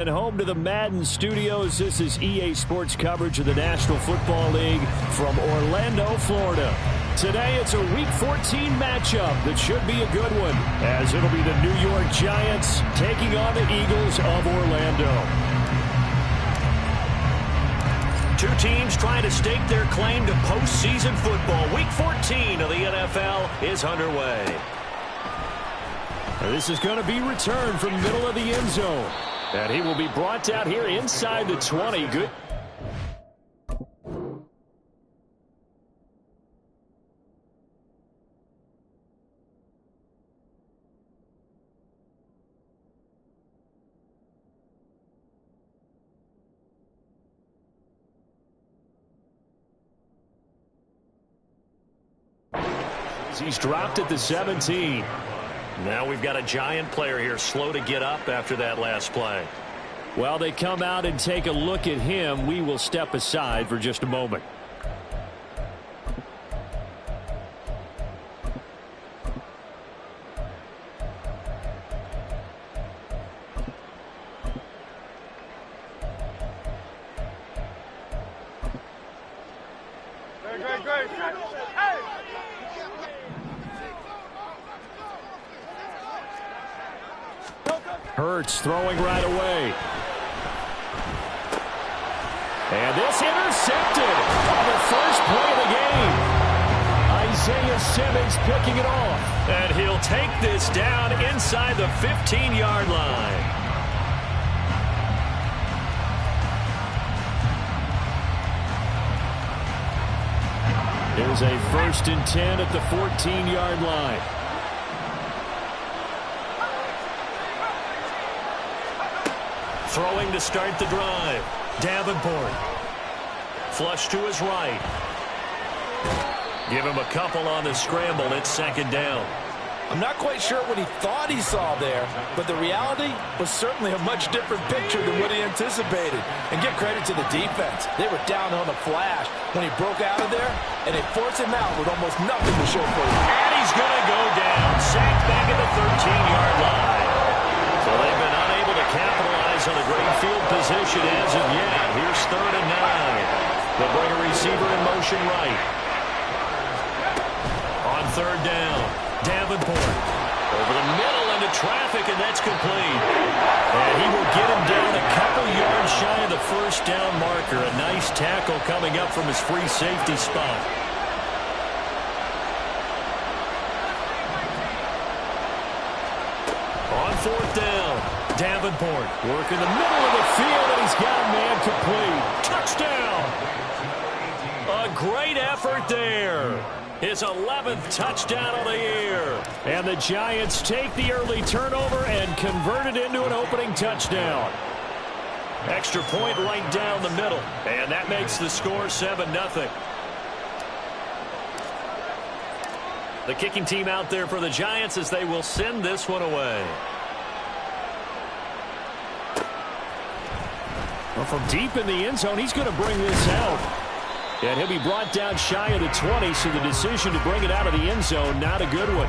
And home to the Madden Studios, this is EA Sports coverage of the National Football League from Orlando, Florida. Today, it's a Week 14 matchup that should be a good one, as it'll be the New York Giants taking on the Eagles of Orlando. Two teams trying to stake their claim to postseason football. Week 14 of the NFL is underway. This is going to be returned from the middle of the end zone. And he will be brought down here inside the 20. Good. He's dropped at the 17. Now we've got a Giant player here slow to get up after that last play. While they come out and take a look at him, we will step aside for just a moment. Hurts throwing right away. And this intercepted on the first play of the game. Isaiah Simmons picking it off. And he'll take this down inside the 15-yard line. Here's a 1st and 10 at the 14-yard line. Throwing to start the drive. Davenport. Flush to his right. Give him a couple on the scramble. It's 2nd down. I'm not quite sure what he thought he saw there, but the reality was certainly a much different picture than what he anticipated. And give credit to the defense. They were down on the flash when he broke out of there, and they forced him out with almost nothing to show for it. And he's going to go down. Sacked back at the 13-yard line. So they've been unable to capitalize on a great field position as of yet. Here's 3rd and 9. They'll bring a receiver in motion right. On 3rd down, Davenport. Over the middle into traffic, and that's complete. And he will get him down a couple yards shy of the 1st down marker. A nice tackle coming up from his free safety spot. On 4th down, Davenport working the middle of the field, and he's got a man complete. Touchdown! A great effort there. His 11th touchdown of the year. And the Giants take the early turnover and convert it into an opening touchdown. Extra point right down the middle. And that makes the score 7-0. The kicking team out there for the Giants as they will send this one away. Well, from deep in the end zone, he's going to bring this out. And he'll be brought down shy of the 20, so the decision to bring it out of the end zone, not a good one.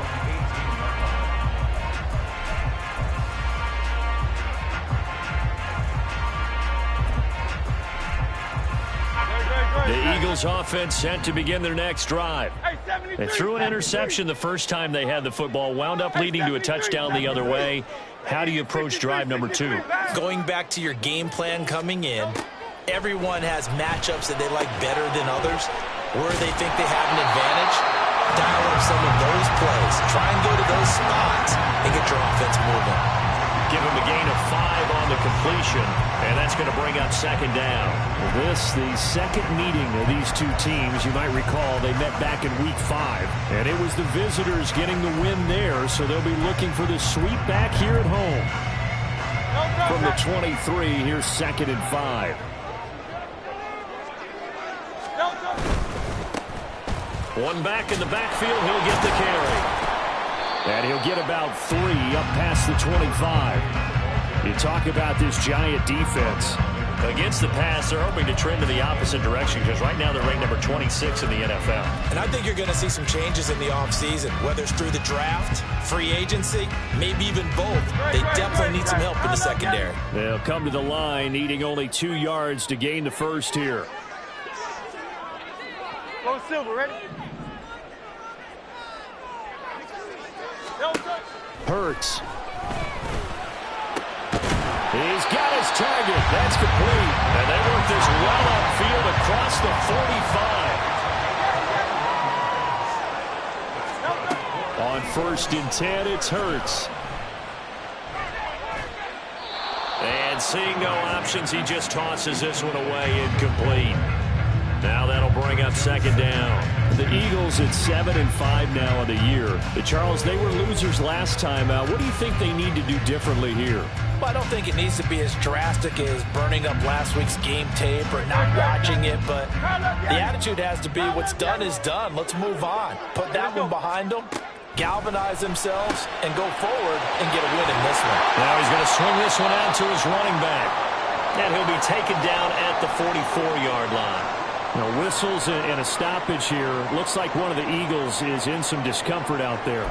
The Eagles offense set to begin their next drive. They threw an interception the first time they had the football, wound up leading to a touchdown the other way. How do you approach drive number 2? Going back to your game plan coming in, everyone has matchups that they like better than others. Where they think they have an advantage, dial up some of those plays. Try and go to those spots and get your offense moving. Give him a gain of 5 on the completion, and that's going to bring up 2nd down. This, the second meeting of these two teams. You might recall they met back in Week 5, and it was the visitors getting the win there, so they'll be looking for the sweep back here at home. From the 23, here's 2nd and 5. One back in the backfield, he'll get the carry. And he'll get about 3 up past the 25. You talk about this Giant defense. Against the pass, they're hoping to trend in the opposite direction because right now they're ranked number 26 in the NFL. And I think you're going to see some changes in the offseason, whether it's through the draft, free agency, maybe even both. They definitely need some help in the secondary. They'll come to the line, needing only 2 yards to gain the first here. Go Silver, ready? Hurts. He's got his target. That's complete. And they work this well upfield across the 45. On 1st and 10, it's Hurts. And seeing no options, he just tosses this one away, incomplete. Now that'll bring up 2nd down. The Eagles at 7-5 now on the year. Charles, they were losers last time out. What do you think they need to do differently here? Well, I don't think it needs to be as drastic as burning up last week's game tape or not watching it, but the attitude has to be what's done is done. Let's move on. Put that one behind them, galvanize themselves, and go forward and get a win in this one. Now he's going to swing this one out to his running back. And he'll be taken down at the 44-yard line. Whistles and a stoppage here. Looks like one of the Eagles is in some discomfort out there.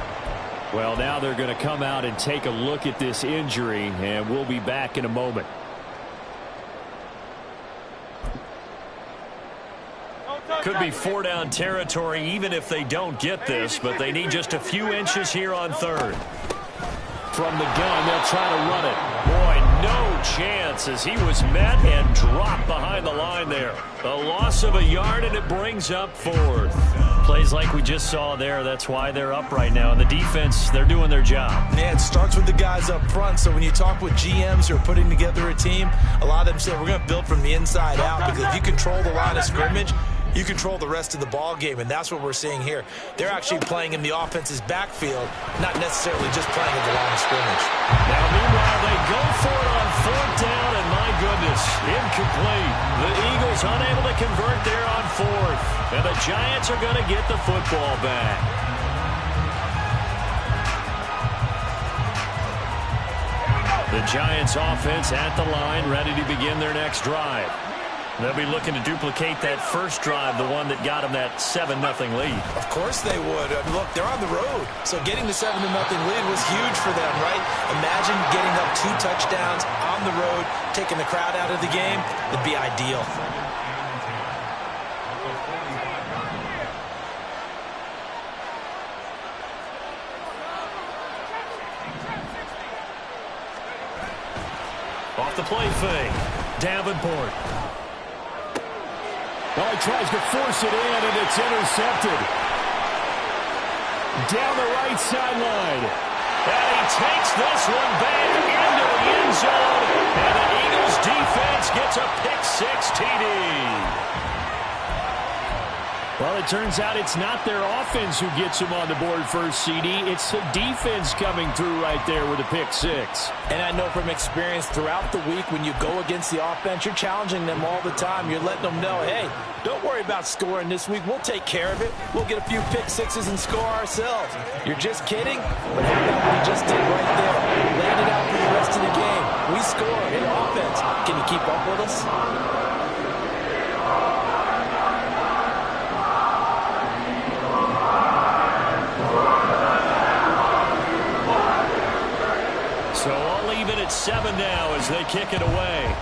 Well, now they're going to come out and take a look at this injury, and we'll be back in a moment. Could be 4-down territory even if they don't get this, but they need just a few inches here on 3rd. From the gun, they'll try to run it. Boy, no chance as he was met and dropped behind the line there. A loss of a yard, and it brings up 4th. Plays like we just saw there. That's why they're up right now. And the defense, they're doing their job. Yeah, it starts with the guys up front. So when you talk with GMs who are putting together a team, a lot of them say we're going to build from the inside out, because if you control the line of scrimmage, you control the rest of the ball game, and that's what we're seeing here. They're actually playing in the offense's backfield, not necessarily just playing at the line of scrimmage. Now, meanwhile, they go for it on 4th down, and my goodness, incomplete. The Eagles unable to convert there on 4th, and the Giants are going to get the football back. The Giants offense at the line, ready to begin their next drive. They'll be looking to duplicate that first drive, the one that got them that 7-0 lead. Of course they would. Look, they're on the road, so getting the 7-0 lead was huge for them, right? Imagine getting up 2 touchdowns on the road, taking the crowd out of the game. It'd be ideal. Off the play fake, Davenport. Well, he tries to force it in, and it's intercepted. Down the right sideline. And he takes this one back into the end zone. And the Eagles defense gets a pick-6 TD. Well, it turns out it's not their offense who gets them on the board first, CD. It's the defense coming through right there with a pick-6. And I know from experience throughout the week, when you go against the offense, you're challenging them all the time. You're letting them know, hey, don't worry about scoring this week. We'll take care of it. We'll get a few pick-6s and score ourselves. You're just kidding? But how about what he just did right there? Laid it out for the rest of the game. We score. Hey, offense, can you keep up with us? So all even at 7 now as they kick it away.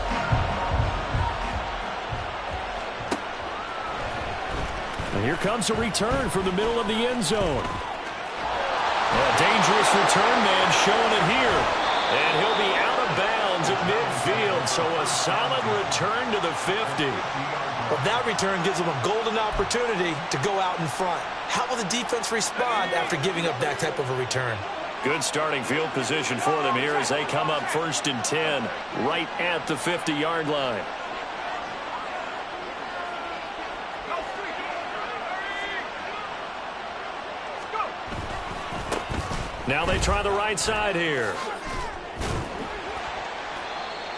And here comes a return from the middle of the end zone. A dangerous return man showing it here. And he'll be out of bounds at midfield. So a solid return to the 50. Well, that return gives them a golden opportunity to go out in front. How will the defense respond after giving up that type of a return? Good starting field position for them here as they come up 1st and 10 right at the 50-yard line. Now they try the right side here.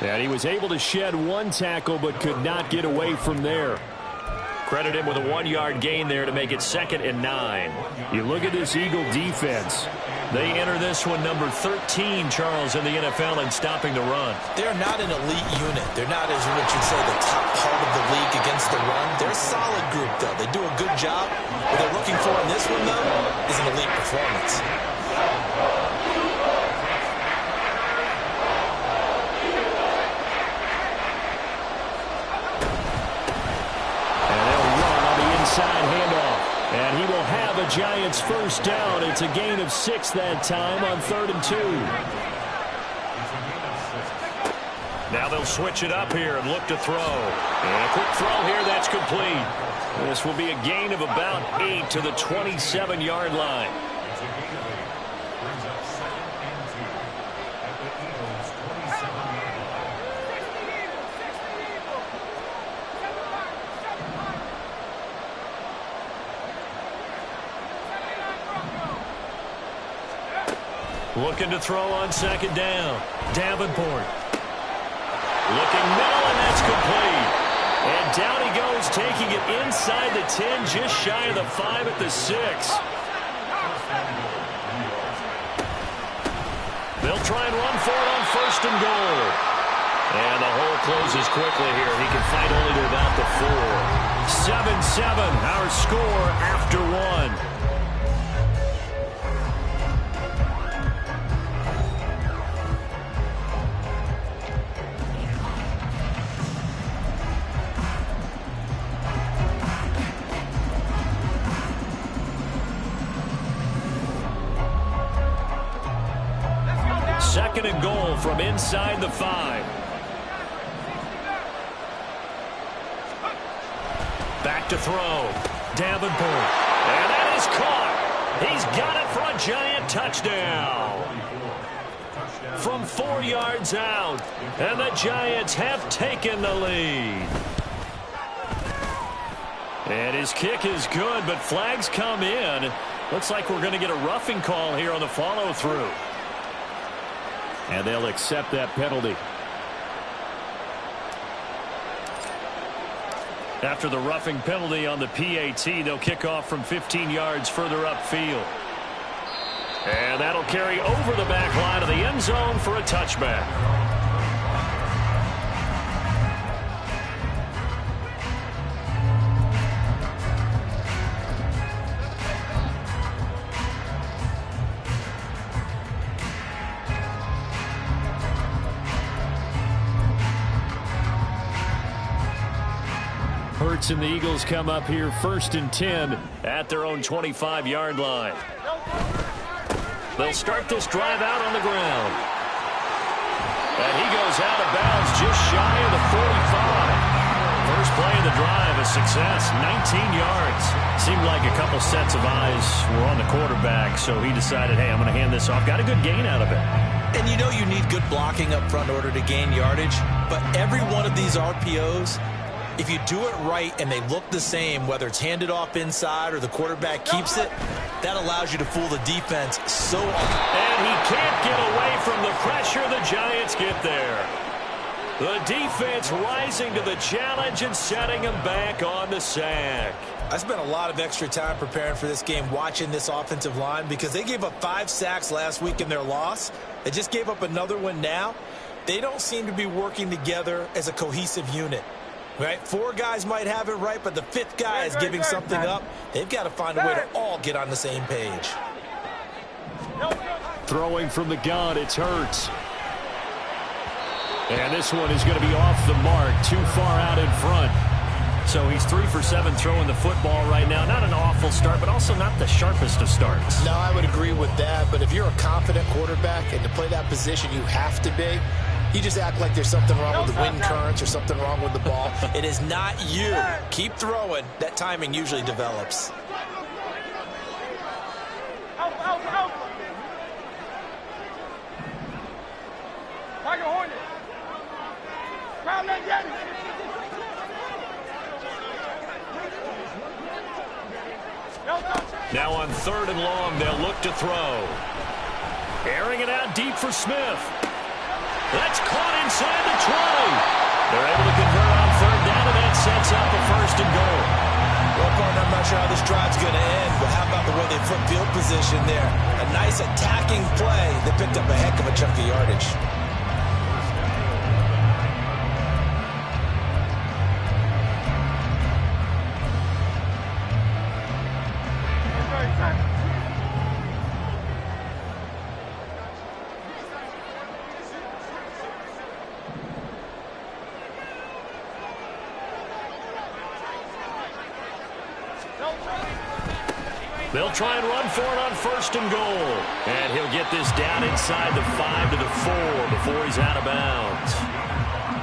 And he was able to shed 1 tackle but could not get away from there. Credit him with a 1-yard gain there to make it 2nd and 9. You look at this Eagle defense. They enter this one number 13, Charles, in the NFL in stopping the run. They're not an elite unit. They're not, as what you'd say, the top part of the league against the run. They're a solid group, though. They do a good job. What they're looking for in this one, though, is an elite performance. And they'll run on the inside handoff. And he will have a Giants first down. It's a gain of 6 that time on 3rd and 2. Now they'll switch it up here and look to throw. And a quick throw here, that's complete. This will be a gain of about 8 to the 27-yard line. Looking to throw on 2nd down. Davenport. Looking middle, and that's complete. And down he goes, taking it inside the 10, just shy of the 5 at the 6. They'll try and run for it on 1st and goal. And the hole closes quickly here. He can fight only to about the 4. 7-7, our score after 1. Second and goal from inside the 5. Back to throw. Davenport. And that is caught. He's got it for a Giant touchdown. From 4 yards out. And the Giants have taken the lead. And his kick is good, but flags come in. Looks like we're going to get a roughing call here on the follow-through. And they'll accept that penalty. After the roughing penalty on the PAT, they'll kick off from 15 yards further upfield. And that'll carry over the back line of the end zone for a touchback. Hurts and the Eagles come up here 1st and 10 at their own 25-yard line. They'll start this drive out on the ground. And he goes out of bounds just shy of the 45. First play of the drive, a success, 19 yards. Seemed like a couple sets of eyes were on the quarterback, so he decided, hey, I'm going to hand this off. Got a good gain out of it. And you know you need good blocking up front in order to gain yardage, but every one of these RPOs, if you do it right and they look the same, whether it's handed off inside or the quarterback keeps it, that allows you to fool the defense so often. And he can't get away from the pressure. The Giants get there. The defense rising to the challenge and setting him back on the sack. I spent a lot of extra time preparing for this game watching this offensive line because they gave up 5 sacks last week in their loss. They just gave up another one now. They don't seem to be working together as a cohesive unit. Right? 4 guys might have it right, but the 5th guy is giving something up. They've got to find a way to all get on the same page. Throwing from the gun, it's Hurts. And this one is going to be off the mark, too far out in front. So he's 3 for 7 throwing the football right now. Not an awful start, but also not the sharpest of starts. No, I would agree with that. But if you're a confident quarterback and to play that position, you have to be. You just act like there's something wrong with the wind currents or something wrong with the ball. It is not you. Keep throwing. That timing usually develops. Now on 3rd and long, they'll look to throw. Airing it out deep for Smith. That's caught inside the 20. They're able to convert on 3rd down, and that sets up a 1st and goal. Well, Gordon, I'm not sure how this drive's going to end, but how about the way they flip field position there? A nice attacking play that picked up a heck of a chunk of yardage. They'll try and run for it on 1st and goal. And he'll get this down inside the 5 to the 4 before he's out of bounds.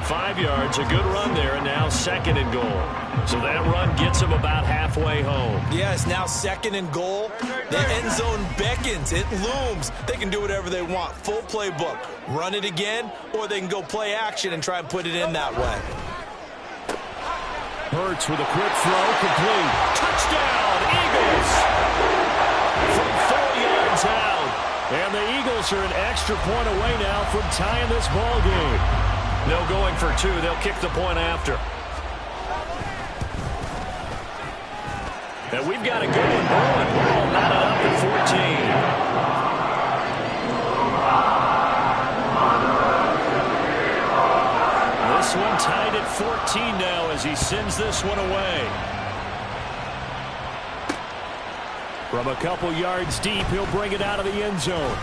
5 yards, a good run there, and now 2nd and goal. So that run gets him about halfway home. Yeah, it's now 2nd and goal. The end zone beckons. It looms. They can do whatever they want. Full playbook. Run it again, or they can go play action and try and put it in that way. Hurts with a quick throw, complete. Touchdown, Eagles! From 4 yards out. And the Eagles are an extra point away now from tying this ball game. No going for 2. They'll kick the point after. And we've got a good one going. We're all knotted up at 14. This one tied at 14 now as he sends this one away. From a couple yards deep, he'll bring it out of the end zone.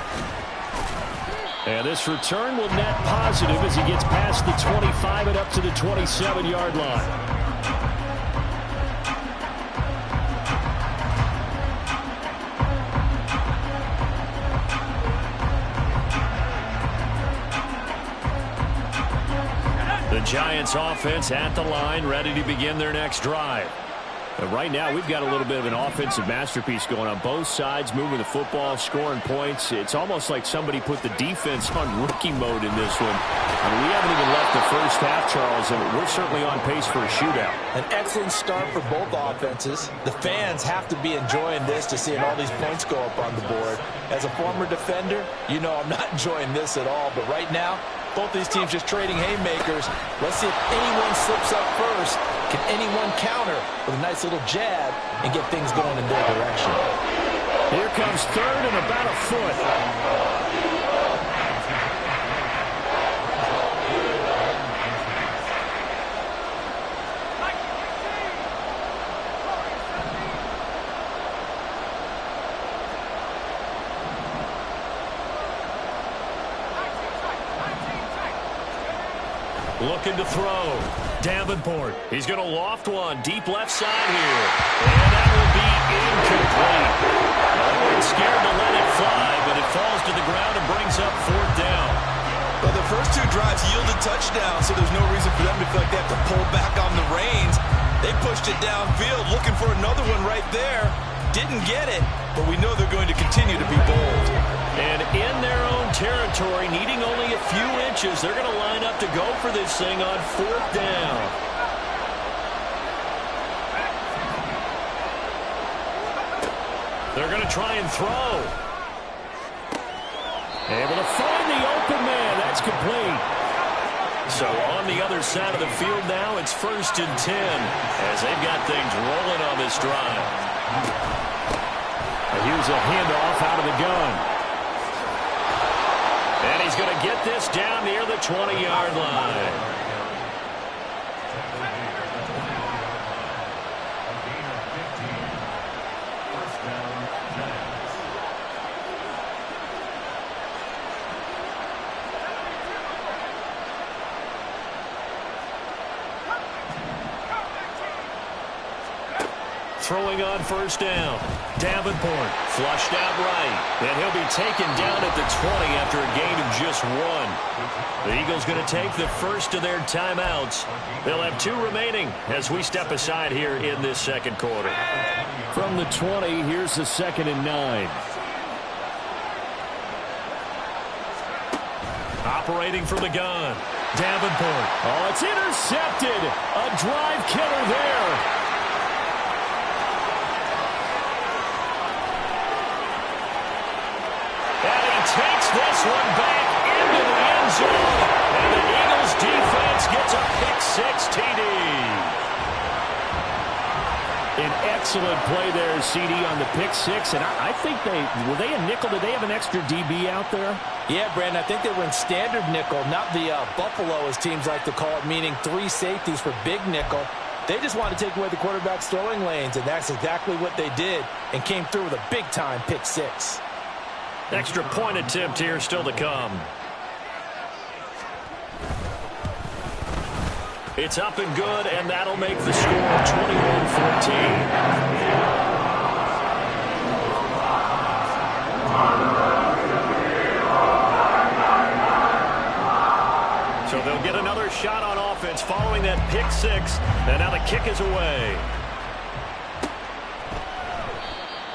And this return will net positive as he gets past the 25 and up to the 27-yard line. The Giants offense at the line, ready to begin their next drive. And right now, we've got a little bit of an offensive masterpiece going on both sides, moving the football, scoring points. It's almost like somebody put the defense on rookie mode in this one. I mean, we haven't even left the first half, Charles, and we're certainly on pace for a shootout. An excellent start for both offenses. The fans have to be enjoying this to seeing all these points go up on the board. As a former defender, you know I'm not enjoying this at all. But right now, both these teams just trading haymakers. Let's see if anyone slips up first. Can anyone counter with a nice little jab and get things going in their direction? Here comes 3rd and about a foot. Looking to throw. Davenport. He's going to loft one. Deep left side here. And that will be incomplete. Always scared to let it fly, but it falls to the ground and brings up 4th down. Well, the first 2 drives yielded touchdowns, so there's no reason for them to feel like they have to pull back on the reins. They pushed it downfield, looking for another one right there. Didn't get it, but we know they're going to continue to be bold. And in their own territory, needing only a few inches, they're going to line up to go for this thing on 4th down. They're going to try and throw. Able to find the open man. That's complete. So on the other side of the field now, it's 1st and 10 as they've got things rolling on this drive. And here's a handoff out of the gun. And he's going to get this down near the 20-yard line. Throwing on 1st down. Davenport flushed out right. And he'll be taken down at the 20 after a gain of just 1. The Eagles going to take the first of their timeouts. They'll have 2 remaining as we step aside here in this 2nd quarter. From the 20, here's the 2nd and 9. Operating from the gun. Davenport. Oh, it's intercepted. A drive killer there. Takes this one back into the end zone. And the Eagles defense gets a pick 6 TD. An Excellent play there, CD, on the pick six. And I think were they a nickel? Did they have an extra DB out there? Yeah, Brandon, I think they were in standard nickel, not the Buffalo, as teams like to call it, meaning 3 safeties for big nickel. They just wanted to take away the quarterback's throwing lanes, and that's exactly what they did, and came through with a big-time pick six. Extra point attempt here still to come. It's up and good, and that'll make the score 21-14. So they'll get another shot on offense following that pick six, and now the kick is away.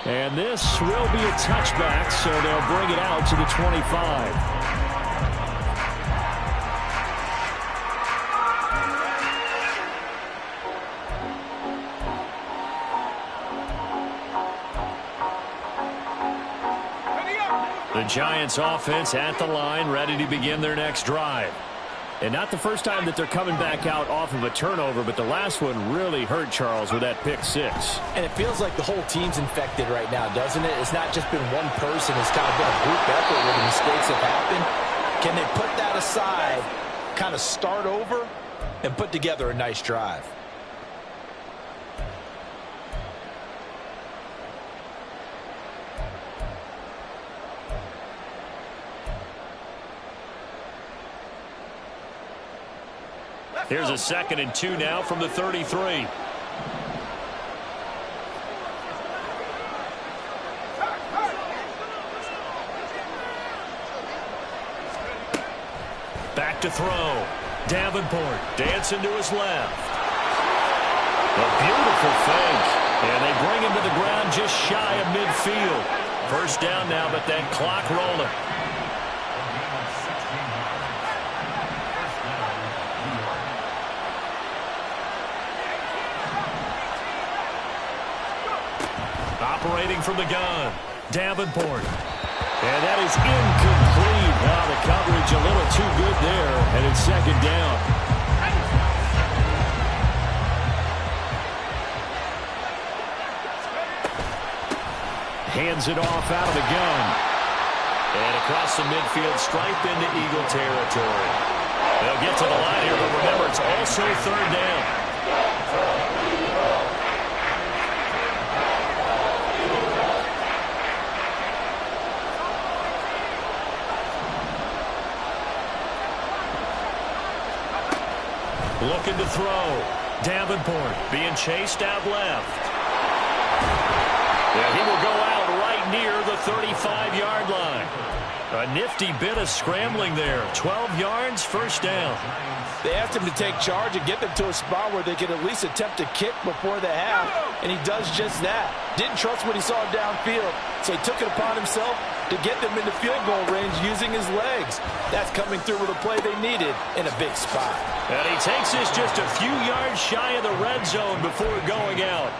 And this will be a touchback, so they'll bring it out to the 25. The Giants offense at the line, ready to begin their next drive. And not the first time that they're coming back out off of a turnover, but the last one really hurt Charles with that pick six. And it feels like the whole team's infected right now, doesn't it? It's not just been one person. It's kind of been a group effort where the mistakes have happened. Can they put that aside, kind of start over, and put together a nice drive? Here's a 2nd and 2 now from the 33. Back to throw. Davenport dancing to his left. A beautiful fake. And they bring him to the ground just shy of midfield. First down now, but that clock rolling. Operating from the gun, Davenport. And that is incomplete. Now the coverage a little too good there, and it's 2nd down. Hands it off out of the gun. And across the midfield stripe into Eagle territory. They'll get to the line here, but remember, it's also 3rd down. Looking to throw. Davenport being chased out left. Yeah, he will go out right near the 35-yard line. A nifty bit of scrambling there. 12 yards, 1st down. They asked him to take charge and get them to a spot where they could at least attempt a kick before the half, and he does just that. Didn't trust what he saw downfield, so he took it upon himself to get them into field goal range using his legs. That's coming through with a play they needed in a big spot. And he takes this just a few yards shy of the red zone before going out.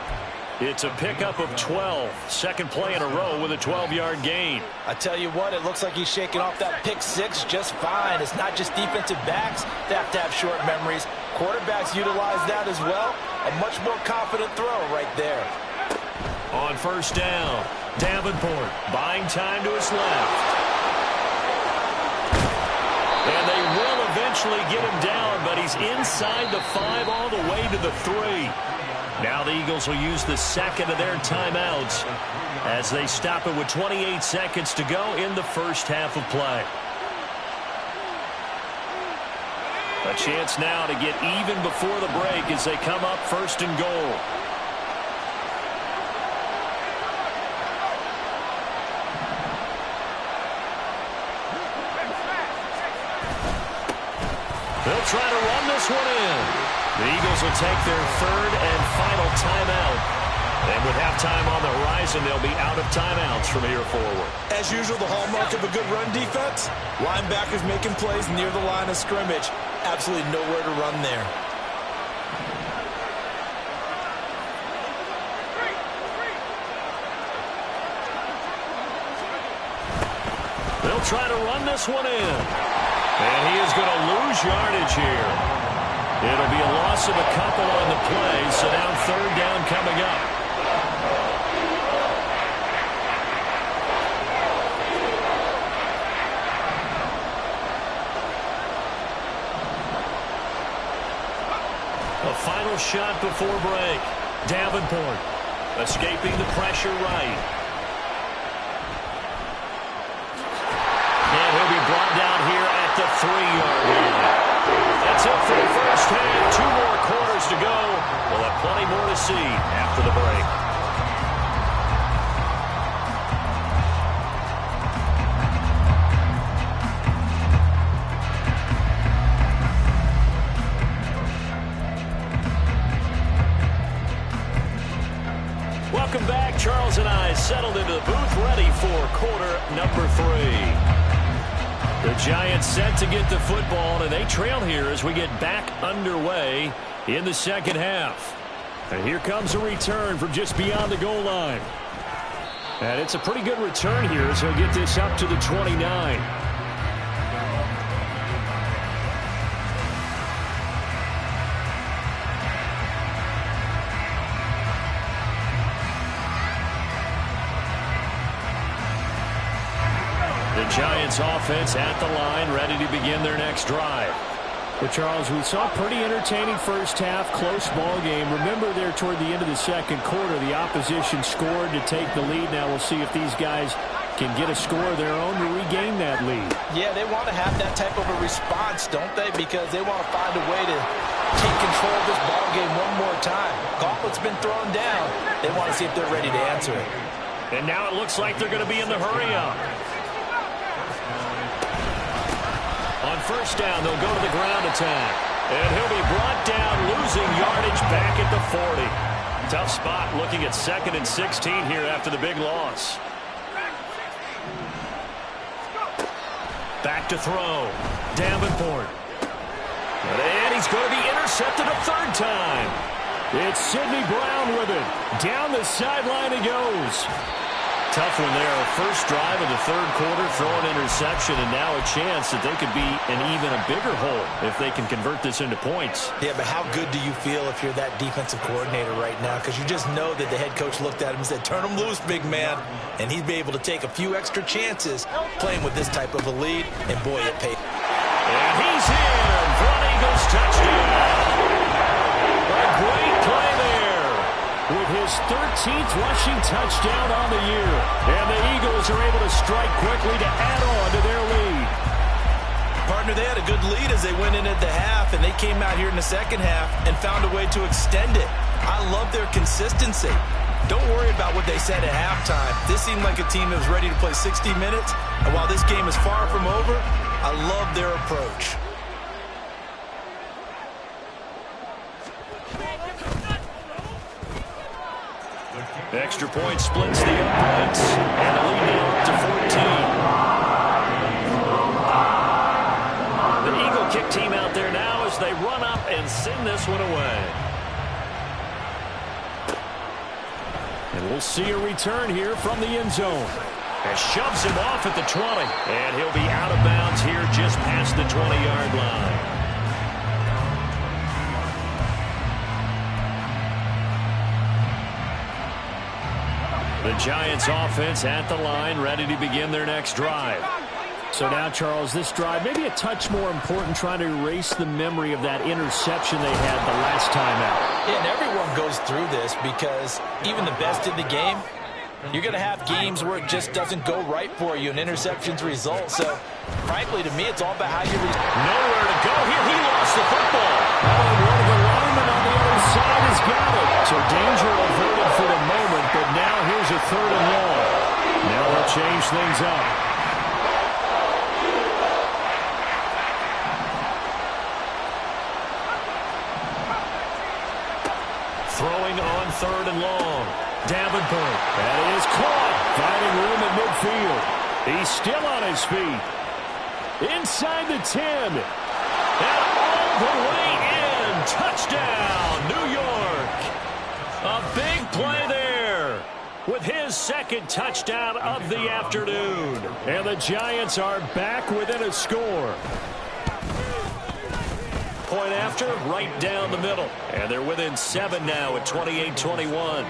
It's a pickup of 12. 2nd play in a row with a 12-yard gain. I tell you what, it looks like he's shaking off that pick six just fine. It's not just defensive backs that have to have short memories. Quarterbacks utilize that as well. A much more confident throw right there. On 1st down, Davenport buying time to his left. And they will eventually get him down, but he's inside the 5 all the way to the 3. Now the Eagles will use the 2nd of their timeouts as they stop it with 28 seconds to go in the 1st half of play. A chance now to get even before the break as they come up 1st and goal. They'll try to run this one in. The Eagles will take their 3rd and final timeout. And with halftime on the horizon, they'll be out of timeouts from here forward. As usual, the hallmark of a good run defense, linebackers making plays near the line of scrimmage. Absolutely nowhere to run there. They'll try to run this one in. And he is going to lose yardage here. It'll be a loss of a couple on the play, so now 3rd down coming up. A final shot before break. Davenport escaping the pressure right. And he'll be brought down here at the 3-yard line. That's it for the first half. 2 more quarters to go. We'll have plenty more to see after the break. Welcome back. Charles and I settled into the booth, ready for quarter number 3. The Giants set to get the football, and they trail here as we get back underway in the second half. And here comes a return from just beyond the goal line. And it's a pretty good return here as he'll get this up to the 29. Giants offense at the line, ready to begin their next drive. Well, Charles, we saw a pretty entertaining first half, close ball game. Remember there toward the end of the second quarter, the opposition scored to take the lead. Now we'll see if these guys can get a score of their own to regain that lead. Yeah, they want to have that type of a response, don't they? Because they want to find a way to take control of this ball game one more time. Gauntlet's been thrown down. They want to see if they're ready to answer it. And now it looks like they're going to be in the hurry-up. On first down, they'll go to the ground attack. And he'll be brought down, losing yardage back at the 40. Tough spot looking at 2nd and 16 here after the big loss. Back to throw. Davenport. And he's going to be intercepted a 3rd time. It's Sidney Brown with it. Down the sideline he goes. Tough one there. First drive of the 3rd quarter, throw an interception, and now a chance that they could be in even a bigger hole if they can convert this into points. Yeah, but how good do you feel if you're that defensive coordinator right now? Because you just know that the head coach looked at him and said, turn him loose, big man. And he'd be able to take a few extra chances playing with this type of a lead, and boy, it paid. And he's in for an Eagles touchdown. A great play there. With his 13th rushing touchdown on the year. And the Eagles are able to strike quickly to add on to their lead. Partner, they had a good lead as they went in at the half, and they came out here in the second half and found a way to extend it. I love their consistency. Don't worry about what they said at halftime. This seemed like a team that was ready to play 60 minutes, and while this game is far from over, I love their approach. Extra point splits the uprights. And the lead now up to 14. The Eagle kick team out there now as they run up and send this one away. And we'll see a return here from the end zone. And shoves him off at the 20. And he'll be out of bounds here just past the 20-yard line. The Giants offense at the line, ready to begin their next drive. So now, Charles, this drive maybe a touch more important, trying to erase the memory of that interception they had the last time out. Yeah, and everyone goes through this because even the best in the game, you're going to have games where it just doesn't go right for you, and interceptions result. So, frankly, to me, it's all about how you nowhere to go here. He lost the football. Oh, one of the linemen on the other side has got it. So danger averted for the moment, but now here's a 3rd and long. Now they'll change things up. Throwing on 3rd and long. Davenport. That is caught. Finding room at midfield. He's still on his feet. Inside the 10. And all the way in. Touchdown, New York. A big play there with his 2nd touchdown of the afternoon. And the Giants are back within a score. Point after, right down the middle. And they're within 7 now at 28-21.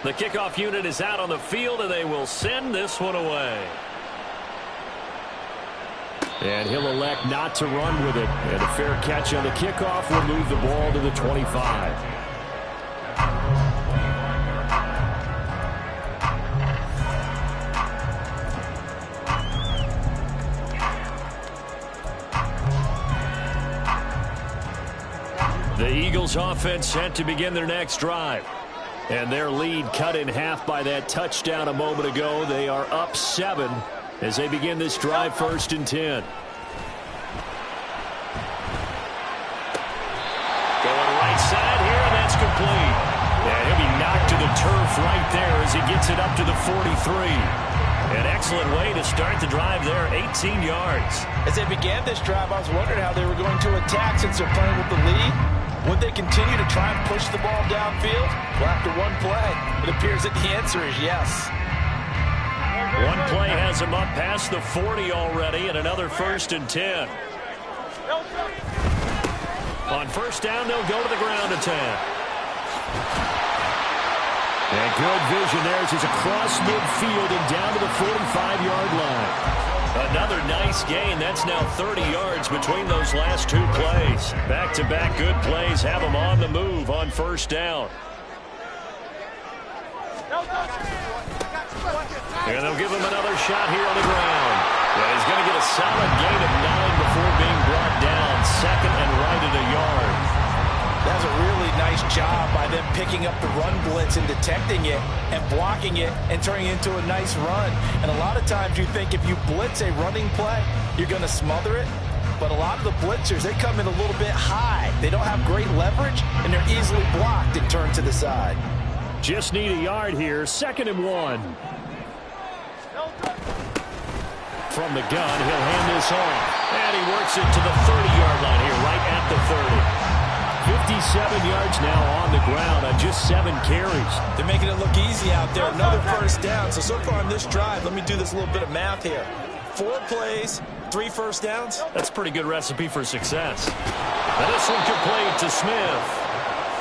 The kickoff unit is out on the field, and they will send this one away. And he'll elect not to run with it. And a fair catch on the kickoff will move the ball to the 25. The Eagles offense set to begin their next drive. And their lead cut in half by that touchdown a moment ago. They are up 7 as they begin this drive, 1st and 10. Going right side here, and that's complete. And he'll be knocked to the turf right there as he gets it up to the 43. An excellent way to start the drive there, 18 yards. As they began this drive, I was wondering how they were going to attack since they're playing with the lead. Would they continue to try and push the ball downfield? Well, after one play, it appears that the answer is yes. One play has him up past the 40 already, and another 1st and 10. On 1st down, they'll go to the ground attack. And good vision there as he's across midfield and down to the 45-yard line. Another nice gain. That's now 30 yards between those last 2 plays. Back-to-back good plays have him on the move on 1st down. And they'll give him another shot here on the ground. Yeah, he's going to get a solid gain of 9 before being brought down. 2nd and right at a yard. That was a really nice job by them picking up the run blitz and detecting it and blocking it and turning it into a nice run. And a lot of times you think if you blitz a running play, you're going to smother it. But a lot of the blitzers, they come in a little bit high. They don't have great leverage, and they're easily blocked and turned to the side. Just need a yard here. 2nd and 1. From the gun, he'll hand this off. And he works it to the 30-yard line here, right at the 30. 57 yards now on the ground on just 7 carries. They're making it look easy out there. Another 1st down. So far on this drive, let me do this little bit of math here. 4 plays, 3 1st downs. That's a pretty good recipe for success. And this one complete to Smith.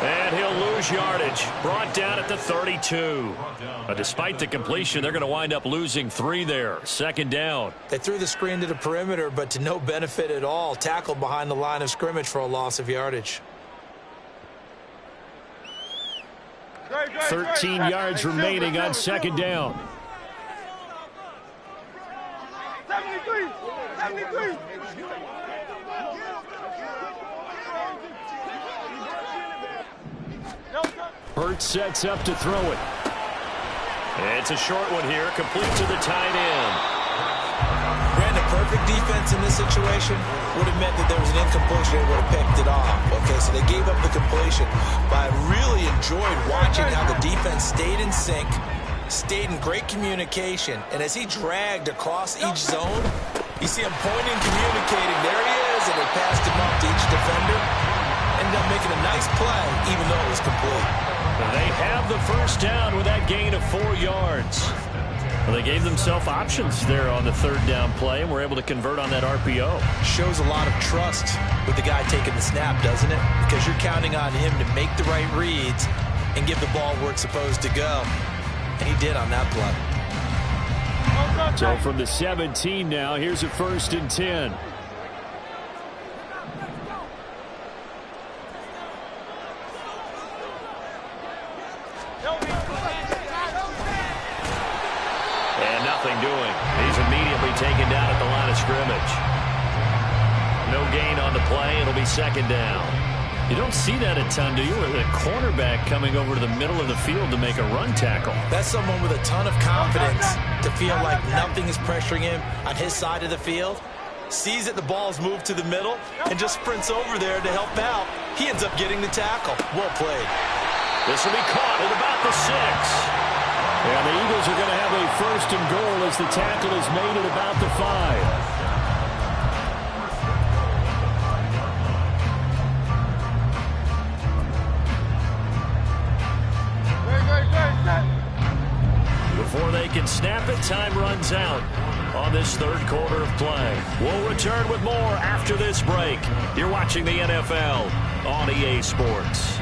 And he'll lose yardage. Brought down at the 32. Despite the completion, they're going to wind up losing 3 there. 2nd down. They threw the screen to the perimeter, but to no benefit at all. Tackled behind the line of scrimmage for a loss of yardage. 13 yards remaining on 2nd down. 73. Hurts sets up to throw it. It's a short one here, complete to the tight end. Brandon, perfect defense in this situation would have meant that there was an incompletion. They would have picked it off. Okay, so they gave up the completion. But I really enjoyed watching how the defense stayed in sync, stayed in great communication. And as he dragged across each zone, you see him pointing, communicating. There he is, and they passed him up to each defender. Ended up making a nice play, even though it was complete. They have the 1st down with that gain of 4 yards. Well, they gave themselves options there on the 3rd down play and were able to convert on that RPO. Shows a lot of trust with the guy taking the snap, doesn't it? Because you're counting on him to make the right reads and give the ball where it's supposed to go. And he did on that play. So from the 17 now, here's a 1st and 10. And nothing doing. He's immediately taken down at the line of scrimmage. No gain on the play. It'll be 2nd down. You don't see that a ton, do you? A cornerback coming over to the middle of the field to make a run tackle. That's someone with a ton of confidence to feel like nothing is pressuring him on his side of the field. Sees that the ball's moved to the middle and just sprints over there to help out. He ends up getting the tackle. Well played. This will be caught at about the 6. And the Eagles are going to have a 1st and goal as the tackle is made at about the 5. Before they can snap it, time runs out on this 3rd quarter of play. We'll return with more after this break. You're watching the NFL on EA Sports.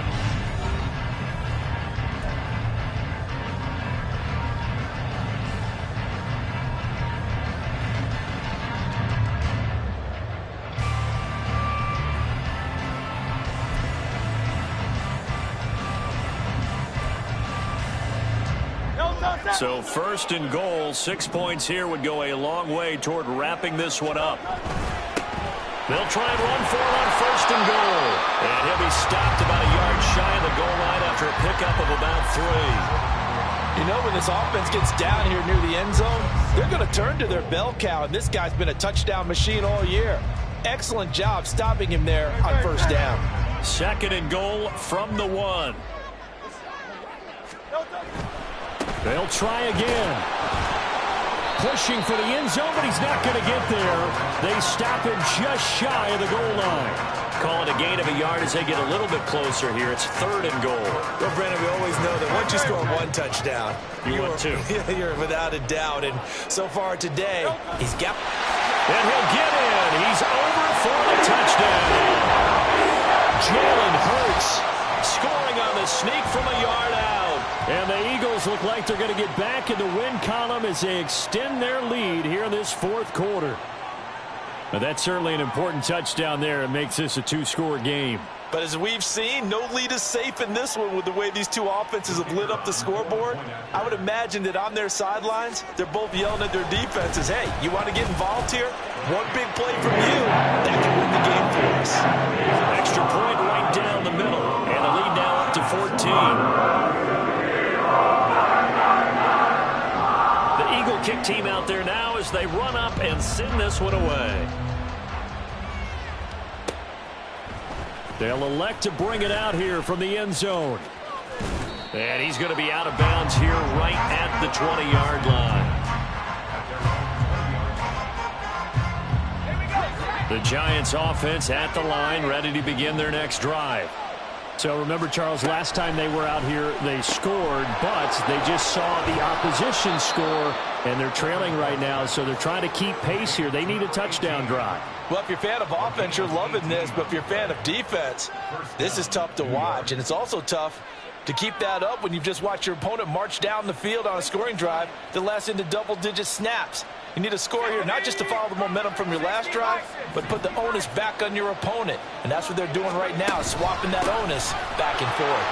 So first and goal, 6 points here would go a long way toward wrapping this one up. They'll try and run for it on first and goal. And he'll be stopped about a yard shy of the goal line after a pickup of about 3. You know, when this offense gets down here near the end zone, they're going to turn to their bell cow, and this guy's been a touchdown machine all year. Excellent job stopping him there on first down. Second and goal from the 1. They'll try again. Pushing for the end zone, but he's not going to get there. They stop him just shy of the goal line. Call it a gain of a yard as they get a little bit closer here. It's third and goal. Well, Brandon, we always know that once you score one touchdown, you're 2. You're without a doubt. And so far today, he's got... And he'll get in. He's over for the touchdown. Jalen Hurts scoring on the sneak from a yard out. And the Eagles look like they're going to get back in the win column as they extend their lead here in this fourth quarter. But that's certainly an important touchdown there. It makes this a 2-score game. But as we've seen, no lead is safe in this one with the way these two offenses have lit up the scoreboard. I would imagine that on their sidelines, they're both yelling at their defenses, hey, you want to get involved here? One big play from you, that can win the game for us. Extra point right down the middle. And the lead now up to 14. Eagle kick team out there now as they run up and send this one away. They'll elect to bring it out here from the end zone. And he's going to be out of bounds here right at the 20-yard line. The Giants offense at the line, ready to begin their next drive. So remember, Charles, last time they were out here, they scored, but they just saw the opposition score, and they're trailing right now, so they're trying to keep pace here. They need a touchdown drive. Well, if you're a fan of offense, you're loving this, but if you're a fan of defense, this is tough to watch, and it's also tough to keep that up when you've just watched your opponent march down the field on a scoring drive that lasts into double-digit snaps. You need a score here, not just to follow the momentum from your last drive, but put the onus back on your opponent. And that's what they're doing right now, swapping that onus back and forth.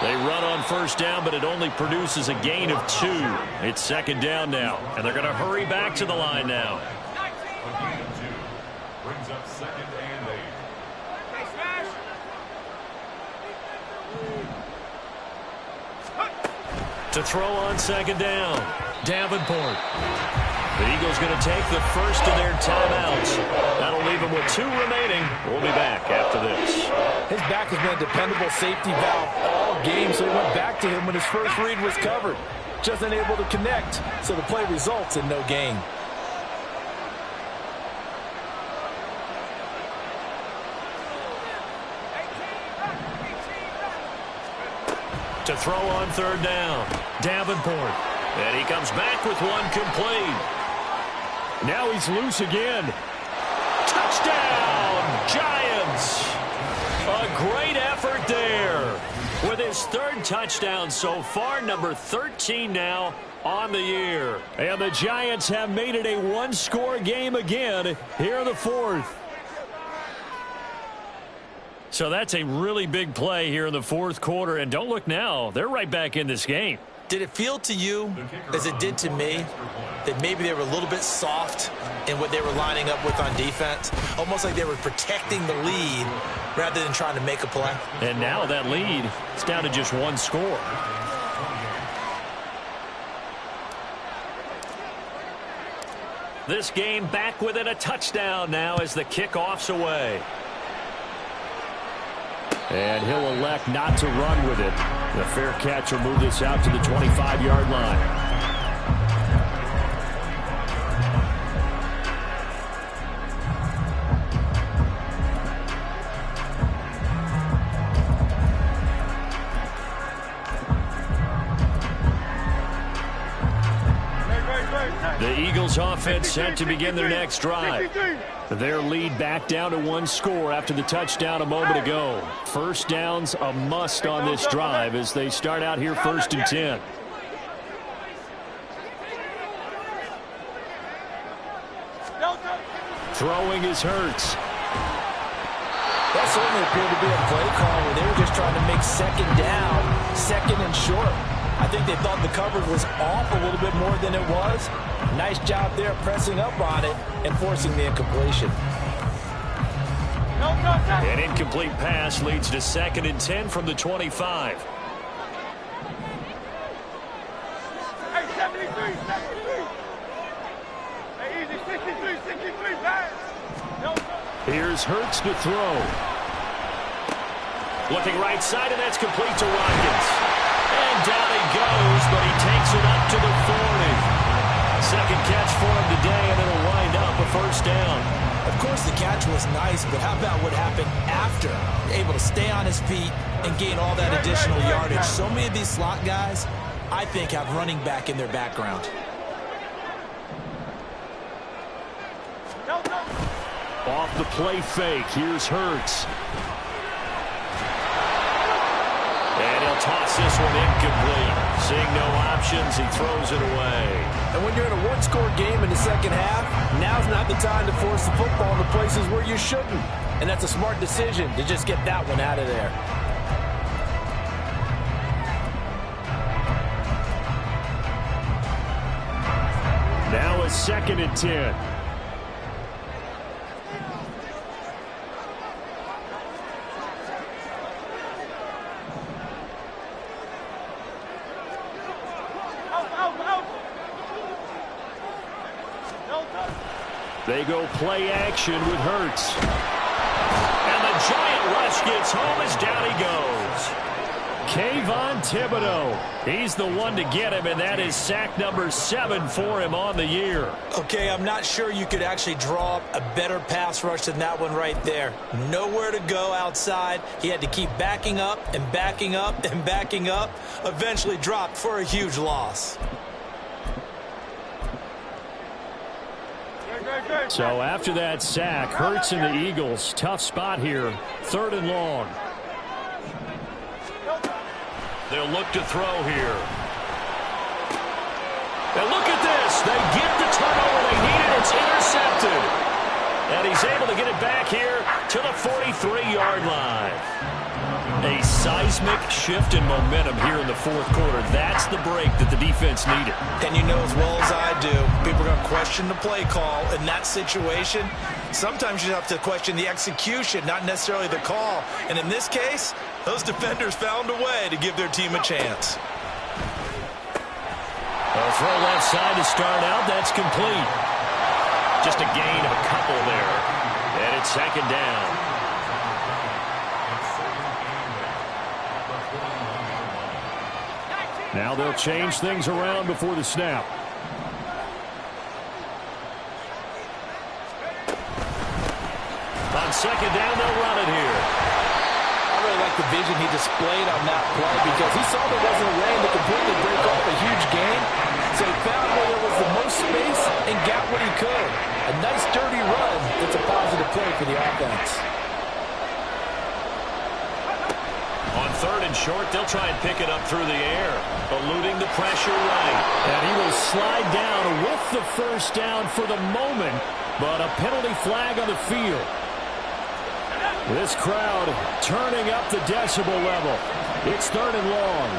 They run on first down, but it only produces a gain of 2. It's second down now, and they're going to hurry back to the line now. Brings up second and 8. To throw on second down, Davenport. The Eagles going to take the first of their timeouts. That'll leave them with 2 remaining. We'll be back after this. His back has been a dependable safety valve all game, so he went back to him when his first read was covered. Just unable to connect, so the play results in no gain. To throw on third down, Davenport. And he comes back with one complete. Now he's loose again. Touchdown, Giants. A great effort there. With his 3rd touchdown so far, number 13 now on the year. And the Giants have made it a 1-score game again here in the 4th. So that's a really big play here in the 4th quarter. And don't look now, they're right back in this game. Did it feel to you, as it did to me, that maybe they were a little bit soft in what they were lining up with on defense? Almost like they were protecting the lead rather than trying to make a play. And now that lead is down to just 1 score. This game back within a touchdown now as the kickoff's away. And he'll elect not to run with it. The fair catch will move this out to the 25-yard line. The Eagles offense set to begin their next drive. Their lead back down to 1 score after the touchdown a moment ago. First down's a must on this drive as they start out here 1st and 10. Throwing is Hurts. That certainly appeared to be a play call where they were just trying to make second down, 2nd and short. I think they thought the coverage was off a little bit more than it was. Nice job there pressing up on it and forcing the incompletion. An incomplete pass leads to 2nd and 10 from the 25. Hey, 73, 73. Hey, easy, 63, 63, pass. Here's Hurts to throw. Looking right side, and that's complete to Watkins. And down he goes, but he takes it up to the 40. Second catch for him today, and it'll wind up a first down. Of course, the catch was nice, but how about what happened after? Able to stay on his feet and gain all that additional yardage. So many of these slot guys, I think, have running back in their background. Off the play fake. Here's Hurts. And he'll toss this one incomplete. Seeing no options, he throws it away. And when you're in a one-score game in the second half, now's not the time to force the football into places where you shouldn't. And that's a smart decision to just get that one out of there. Now a 2nd and 10. They go play action with Hurts. And the giant rush gets home as down he goes. Kayvon Thibodeaux. He's the one to get him, and that is sack number 7 for him on the year. Okay, I'm not sure you could actually draw up a better pass rush than that one right there. Nowhere to go outside. He had to keep backing up and backing up and backing up. Eventually dropped for a huge loss. So after that sack, Hurts and the Eagles, tough spot here. 3rd and long. They'll look to throw here. And look at this. They get the turnover they needed. It's intercepted. And he's able to get it back here to the 43-yard line. A seismic shift in momentum here in the 4th quarter. That's the break that the defense needed. And you know as well as I do, people are going to question the play call in that situation. Sometimes you have to question the execution, not necessarily the call. And in this case, those defenders found a way to give their team a chance. A throw left side to start out. That's complete. Just a gain of a couple there. And it's 2nd down. Now they'll change things around before the snap. On 2nd down, they'll run it here. I really like the vision he displayed on that play because he saw there wasn't a lane to completely break off a huge gain. So he found where there was the most space and got what he could. A nice dirty run. That's a positive play for the offense. On 3rd and short, they'll try and pick it up through the air, eluding the pressure right. And he will slide down with the first down for the moment, but a penalty flag on the field. This crowd turning up the decibel level. It's 3rd and long.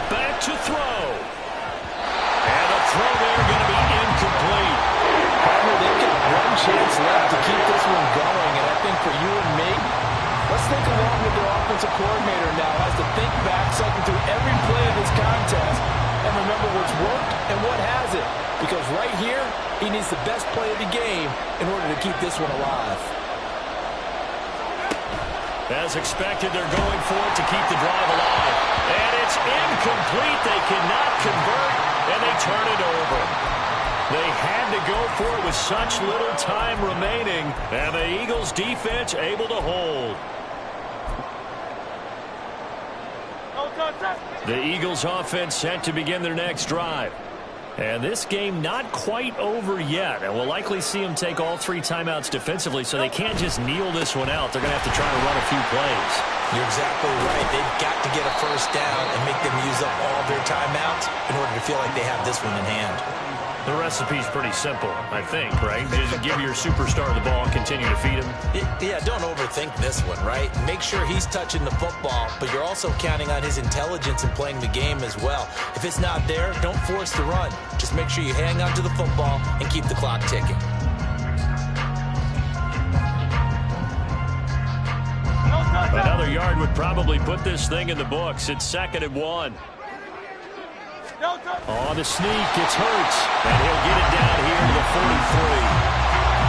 Back to throw. And a throw there going to be incomplete. They've got one chance left to keep this one going, and I think for you and me, let's think along with their offensive coordinator now has to think back, cycle through every play of this contest, and remember what's worked and what hasn't. Because right here, he needs the best play of the game in order to keep this one alive. As expected, they're going for it to keep the drive alive. And it's incomplete. They cannot convert, and they turn it over. They had to go for it with such little time remaining, and the Eagles defense able to hold. The Eagles offense set to begin their next drive. And this game not quite over yet, and we'll likely see them take all 3 timeouts defensively, so they can't just kneel this one out. They're going to have to try to run a few plays. You're exactly right. They've got to get a first down and make them use up all their timeouts in order to feel like they have this one in hand. The recipe's pretty simple, I think, right? Just give your superstar the ball, continue to feed him. Yeah, don't overthink this one, right? Make sure he's touching the football, but you're also counting on his intelligence in playing the game as well. If it's not there, don't force the run. Just make sure you hang on to the football and keep the clock ticking. Another yard would probably put this thing in the books. It's 2nd and 1. Oh, the sneak. It's Hurts. And he'll get it down here to the 43.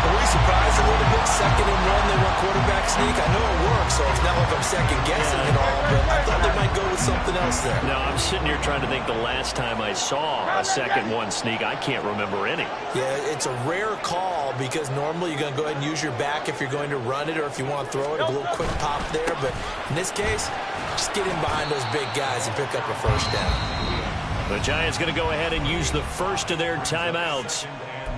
Are we surprised a little bit? 2nd and 1, they went quarterback sneak. I know it works, so it's not like I'm second-guessing it all, but I thought they might go with something else there. No, I'm sitting here trying to think the last time I saw a 2nd 1 sneak. I can't remember any. Yeah, it's a rare call because normally you're going to go ahead and use your back if you're going to run it or if you want to throw it, a little quick pop there. But in this case, just get in behind those big guys and pick up a first down. The Giants going to go ahead and use the first of their timeouts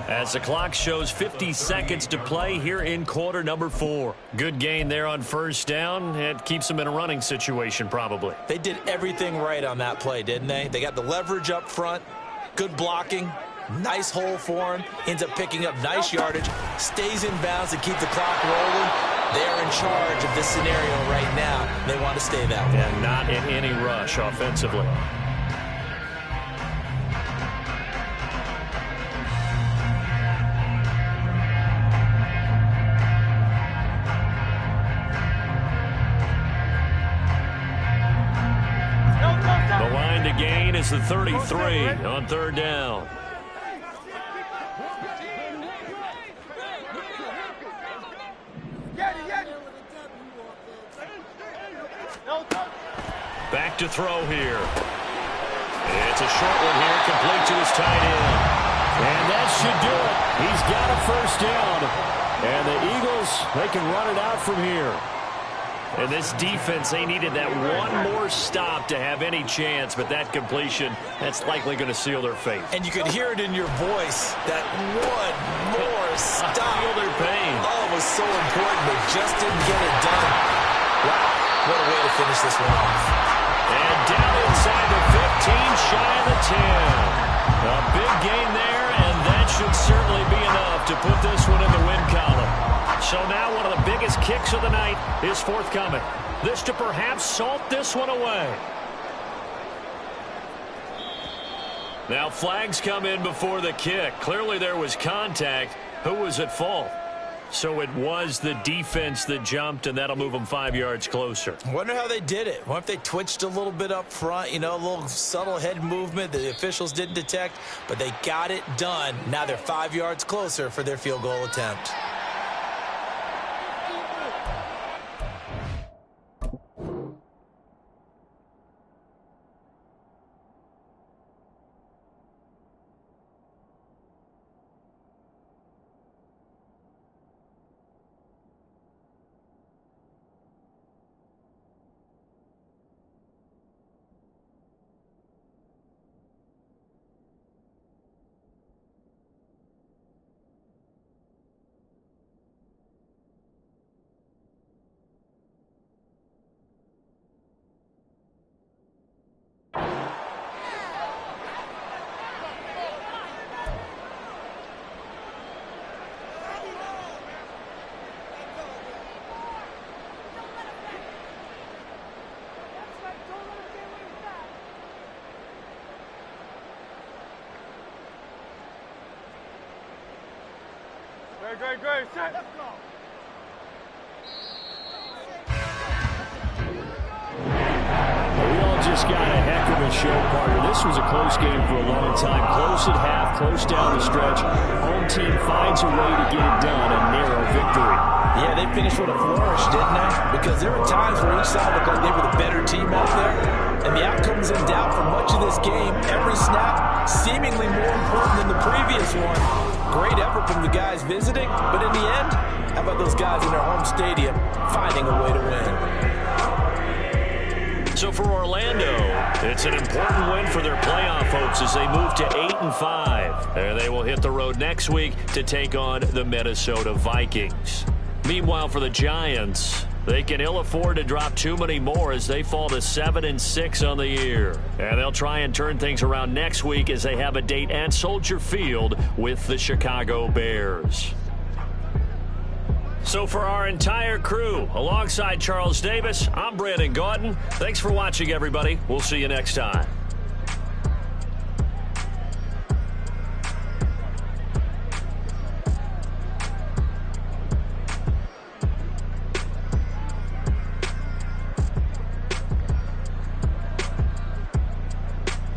as the clock shows 50 seconds to play here in quarter number 4. Good gain there on first down. It keeps them in a running situation probably. They did everything right on that play, didn't they? They got the leverage up front, good blocking, nice hole for him, ends up picking up nice yardage, stays in bounds to keep the clock rolling. They're in charge of this scenario right now. They want to stay that way. And not in any rush offensively. The line to gain is the 33 on 3rd down. Back to throw here. It's a short one here, complete to his tight end. And that should do it. He's got a first down. And the Eagles, they can run it out from here. And this defense, they needed that one more stop to have any chance, but that completion, that's likely going to seal their fate. And you could hear it in your voice, that one more stop. I feel their pain. Oh, it was so important, but just didn't get it done. Wow, what a way to finish this one off. And down inside the 15, shy of the 10. A big gain there, and that should certainly be enough to put this one in the win column. So now one of the biggest kicks of the night is forthcoming. This to perhaps salt this one away. Now flags come in before the kick. Clearly there was contact. Who was at fault? So it was the defense that jumped, and that'll move them 5 yards closer. I wonder how they did it. What if they twitched a little bit up front, you know, a little subtle head movement that the officials didn't detect, but they got it done. Now they're 5 yards closer for their field goal attempt. Great, set. Let's go. We all just got a heck of a show, partner. This was a close game for a long time. Close at half, close down the stretch. Home team finds a way to get it done, a narrow victory. Yeah, they finished with a flourish, didn't they? Because there were times where each side looked like they were the better team out there. And the outcome's in doubt for much of this game. Every snap seemingly more important than the previous one. Great effort from the guys visiting, but in the end, how about those guys in their home stadium finding a way to win? So for Orlando, it's an important win for their playoff hopes as they move to 8-5. There they will hit the road next week to take on the Minnesota Vikings. Meanwhile, for the Giants, They can ill afford to drop too many more as they fall to 7-6 on the year. And they'll try and turn things around next week as they have a date at Soldier Field with the Chicago Bears. So for our entire crew, alongside Charles Davis, I'm Brandon Gaudin. Thanks for watching, everybody. We'll see you next time.